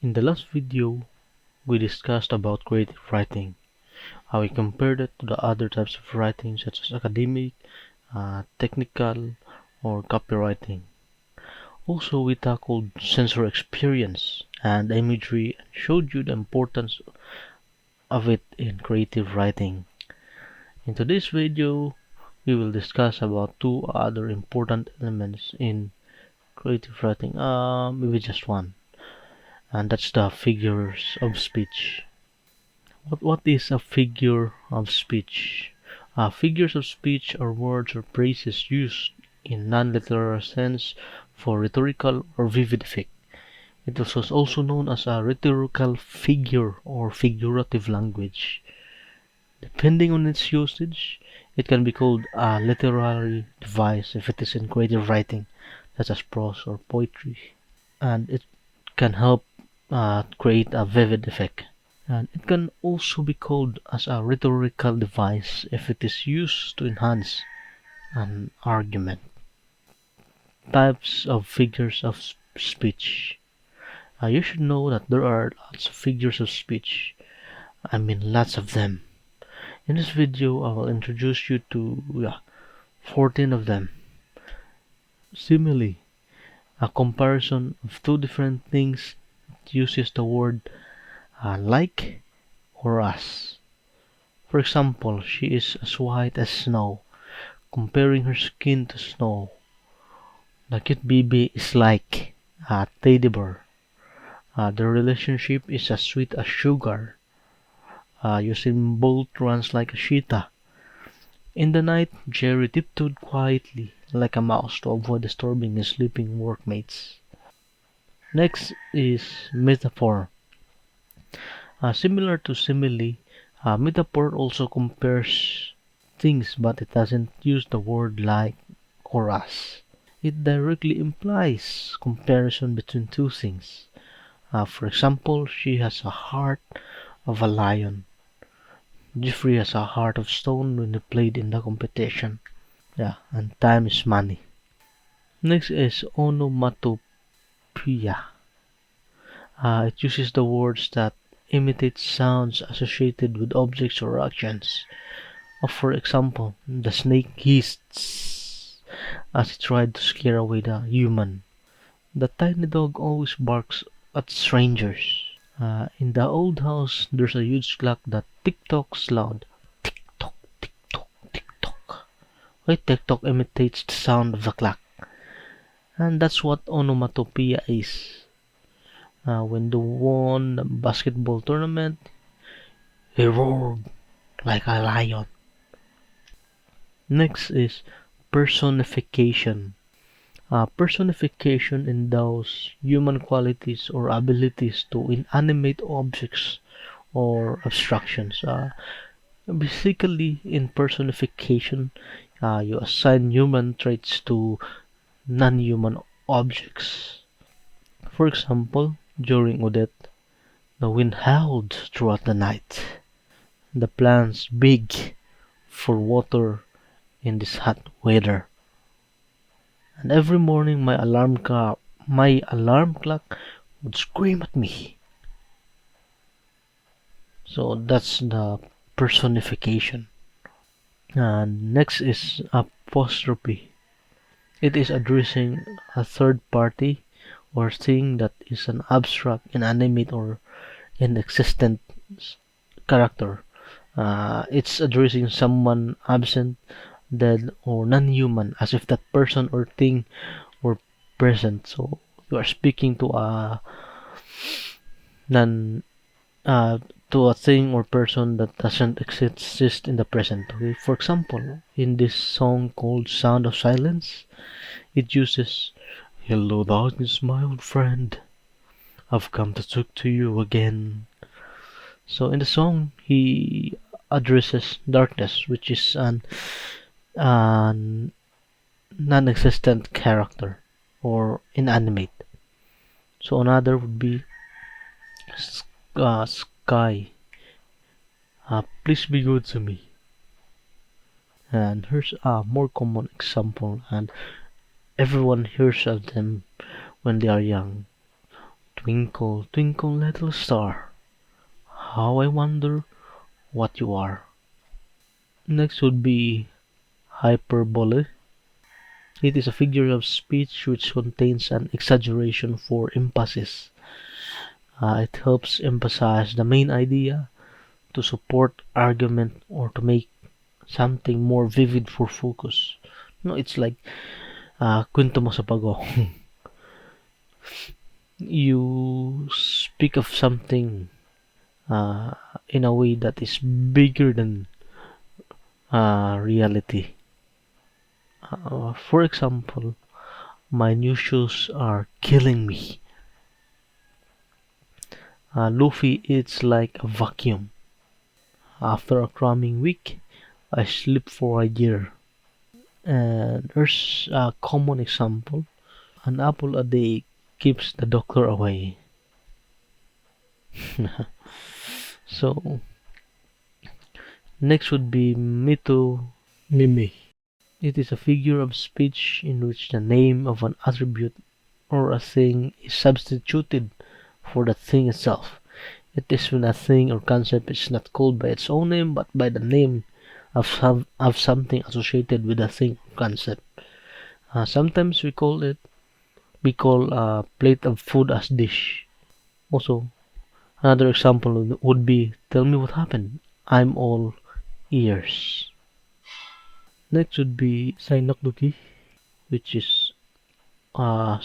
In the last video, we discussed about creative writing, how we compared it to the other types of writing such as academic, technical, or copywriting. Also, we tackled sensory experience and imagery and showed you the importance of it in creative writing. In today's video, we will discuss about two other important elements in creative writing, maybe just one, and that's the figures of speech. What is a figure of speech? Figures of speech are words or phrases used in non-literal sense for rhetorical or vivid effect. It is also known as a rhetorical figure or figurative language. Depending on its usage, it can be called a literary device if it is in creative writing, such as prose or poetry, and it can help create a vivid effect. And it can also be called as a rhetorical device if it is used to enhance an argument. Types of figures of speech. You should know that there are lots of figures of speech. I mean lots of them. In this video, I will introduce you to 14 of them. Simile, a comparison of two different things that uses the word like or as. For example, she is as white as snow, comparing her skin to snow. The cute baby is like a teddy bear. The relationship is as sweet as sugar. Usain Bolt runs like a cheetah. In the night, Jerry tiptoed quietly like a mouse to avoid disturbing his sleeping workmates. Next is metaphor. Similar to simile, metaphor also compares things, but it doesn't use the word like or as. It directly implies comparison between two things. For example, she has a heart of a lion. Jeffrey has a heart of stone when he played in the competition. And time is money. Next is onomatopoeia. It uses the words that imitate sounds associated with objects or actions. For example, the snake hissed as it tried to scare away the human. The tiny dog always barks at strangers. In the old house, there's a huge clock that tick-tocks loud. Tick-tock, tick-tock, tick-tock. Tick-tock imitates the sound of the clock. And that's what onomatopoeia is. When they won the basketball tournament, he roared like a lion. Next is personification. Personification endows human qualities or abilities to inanimate objects or abstractions. Basically, in personification, you assign human traits to non-human objects. For example, during Odette, the wind howled throughout the night. The plants beg for water in this hot weather. And every morning my alarm clock would scream at me. So that's the personification. And next is apostrophe. It is addressing a third party or thing that is an abstract, inanimate, or inexistent character. It's addressing someone absent, dead, or non-human, as if that person or thing were present. So you are speaking to a non to a thing or person that doesn't exist in the present. Okay? For example, in this song called Sound of Silence, it uses "Hello darkness, my old friend, I've come to talk to you again." So in the song, he addresses darkness, which is an non-existent character or inanimate. So another would be sky. Please be good to me. And here's a more common example, and everyone hears of them when they are young. Twinkle, twinkle, little star, how I wonder what you are. Next would be hyperbole. It is a figure of speech which contains an exaggeration for emphasis. It helps emphasize the main idea, to support argument, or to make something more vivid for focus. It's like kwento mo sa pago. You speak of something uh, in a way that is bigger than reality. For example, my new shoes are killing me. Luffy eats like a vacuum. After a cramming week, I sleep for a year. And there's a common example. An apple a day keeps the doctor away. So, next would be metonymy. It is a figure of speech in which the name of an attribute or a thing is substituted for the thing itself. It is when a thing or concept is not called by its own name but by the name of something associated with the thing or concept. Sometimes we call a plate of food as dish. Also, another example would be, tell me what happened. I'm all ears. Next would be synecdoche, which is uh,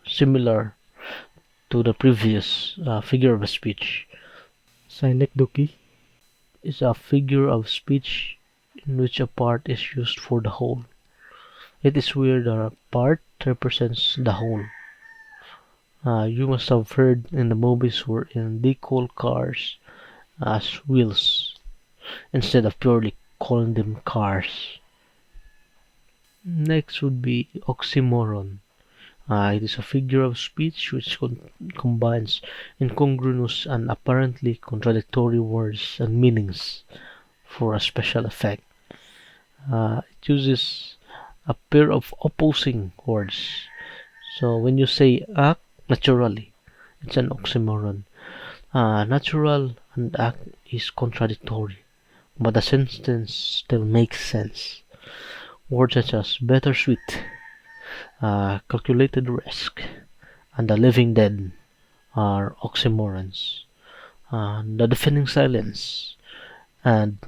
similar to the previous figure of speech. Synecdoche is a figure of speech in which a part is used for the whole. It is where the part represents the whole. You must have heard in the movies wherein they call cars as wheels instead of purely calling them cars. Next would be oxymoron. It is a figure of speech which combines incongruous and apparently contradictory words and meanings for a special effect. It uses a pair of opposing words. So when you say act naturally, it's an oxymoron. Natural and act is contradictory, but the sentence still makes sense. Words such as bittersweet, calculated risk, and the living dead are oxymorons. The deafening silence and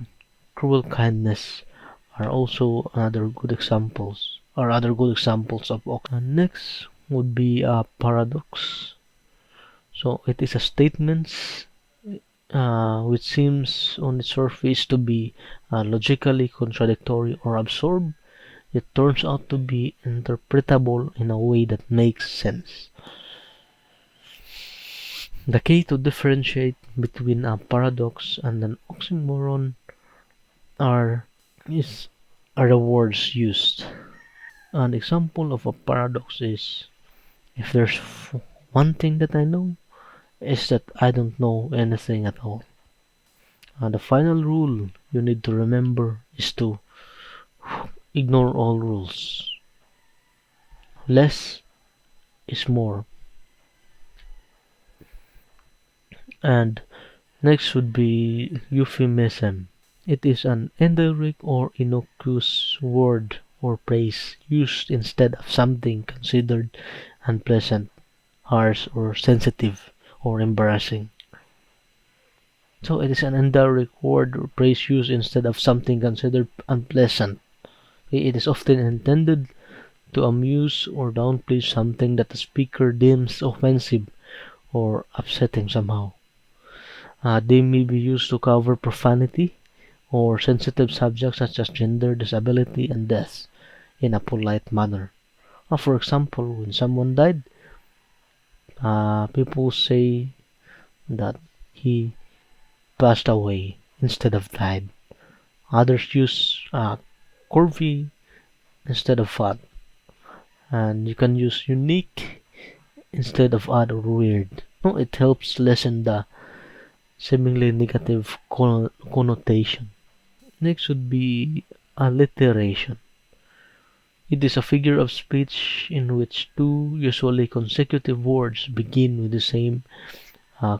cruel kindness are also other good examples of next would be a paradox. So it is a statement which seems on its surface to be logically contradictory or absurd. It turns out to be interpretable in a way that makes sense. The key to differentiate between a paradox and an oxymoron are is are the words used. An example of a paradox is, if there's one thing that I know, is that I don't know anything at all. The final rule you need to remember is to ignore all rules. Less is more. And next would be euphemism. It is an indirect or innocuous word or phrase used instead of something considered unpleasant, harsh, or sensitive, or embarrassing. So it is an indirect word or phrase used instead of something considered unpleasant. It is often intended to amuse or downplay something that the speaker deems offensive or upsetting somehow. They may be used to cover profanity or sensitive subjects such as gender, disability, and death in a polite manner. For example, when someone died, people say that he passed away instead of died. Others use curvy instead of fat. And you can use unique instead of odd or weird. No, it helps lessen the seemingly negative connotation. Next would be alliteration. It is a figure of speech in which two, usually consecutive words begin with the same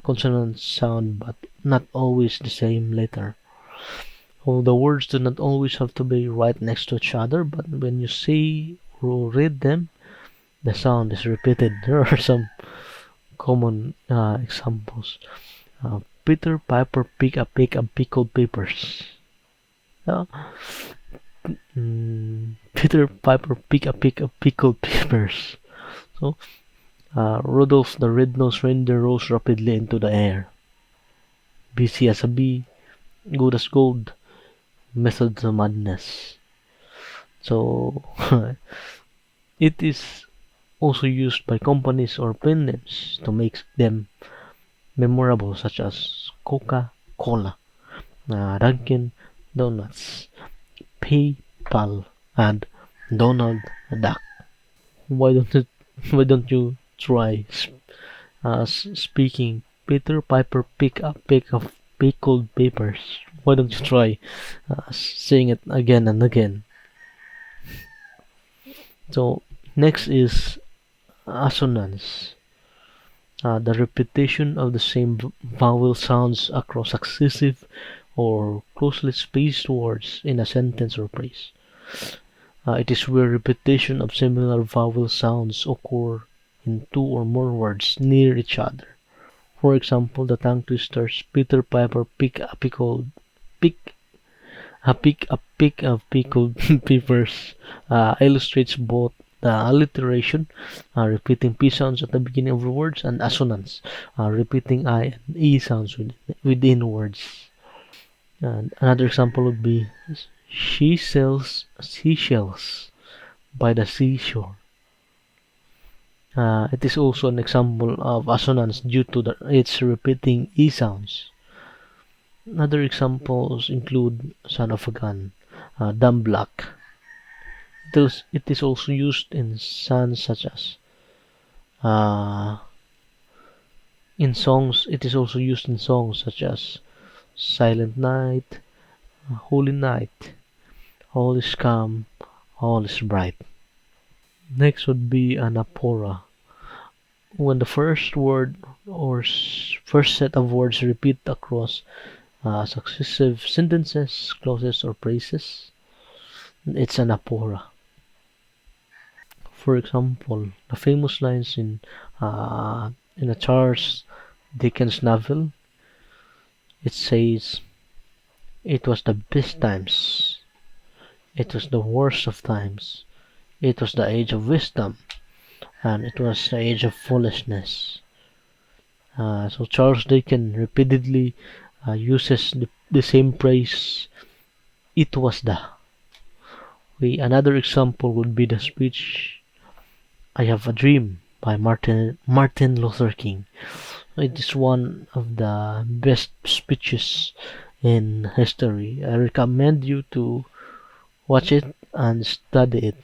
consonant sound but not always the same letter. Well, the words do not always have to be right next to each other, but when you say or read them, the sound is repeated. There are some common examples. Peter Piper pick a pick of pickled peppers. Uh, Peter Piper pick a pick of pickled peppers. So, Rudolph the red-nosed reindeer rose rapidly into the air. Busy as a bee, good as gold, methods of madness. So, it is also used by companies or pen names to make them memorable, such as Coca-Cola, Dunkin' Donuts, PayPal, and Donald Duck. Why don't you, why don't you try speaking Peter Piper pick a pick of pickled peppers? Why don't you try saying it again and again? So next is assonance. The repetition of the same vowel sounds across successive or closely spaced words in a sentence or phrase. It is where repetition of similar vowel sounds occur in two or more words near each other. For example, the tongue twisters Peter Piper pick a pick of pickled peppers illustrates both the alliteration, repeating P sounds at the beginning of the words, and assonance, repeating I and E sounds within words. And another example would be she sells seashells by the seashore. It is also an example of assonance due to its repeating E sounds. Other examples include son of a gun, dumb black. It is also used in songs such as in songs. It is also used in songs such as Silent Night, Holy Night, All is calm, all is bright. Next would be anaphora. When the first word or first set of words repeat across successive sentences, clauses, or phrases, it's anaphora. For example, the famous lines in a Charles Dickens novel, it says, "It was the best times. It was the worst of times. It was the age of wisdom, and it was the age of foolishness." So Charles Dickens repeatedly uses the same phrase, "It was the." Another example would be the speech "I Have a Dream" by Martin Luther King. It is one of the best speeches in history. I recommend you to watch it and study it.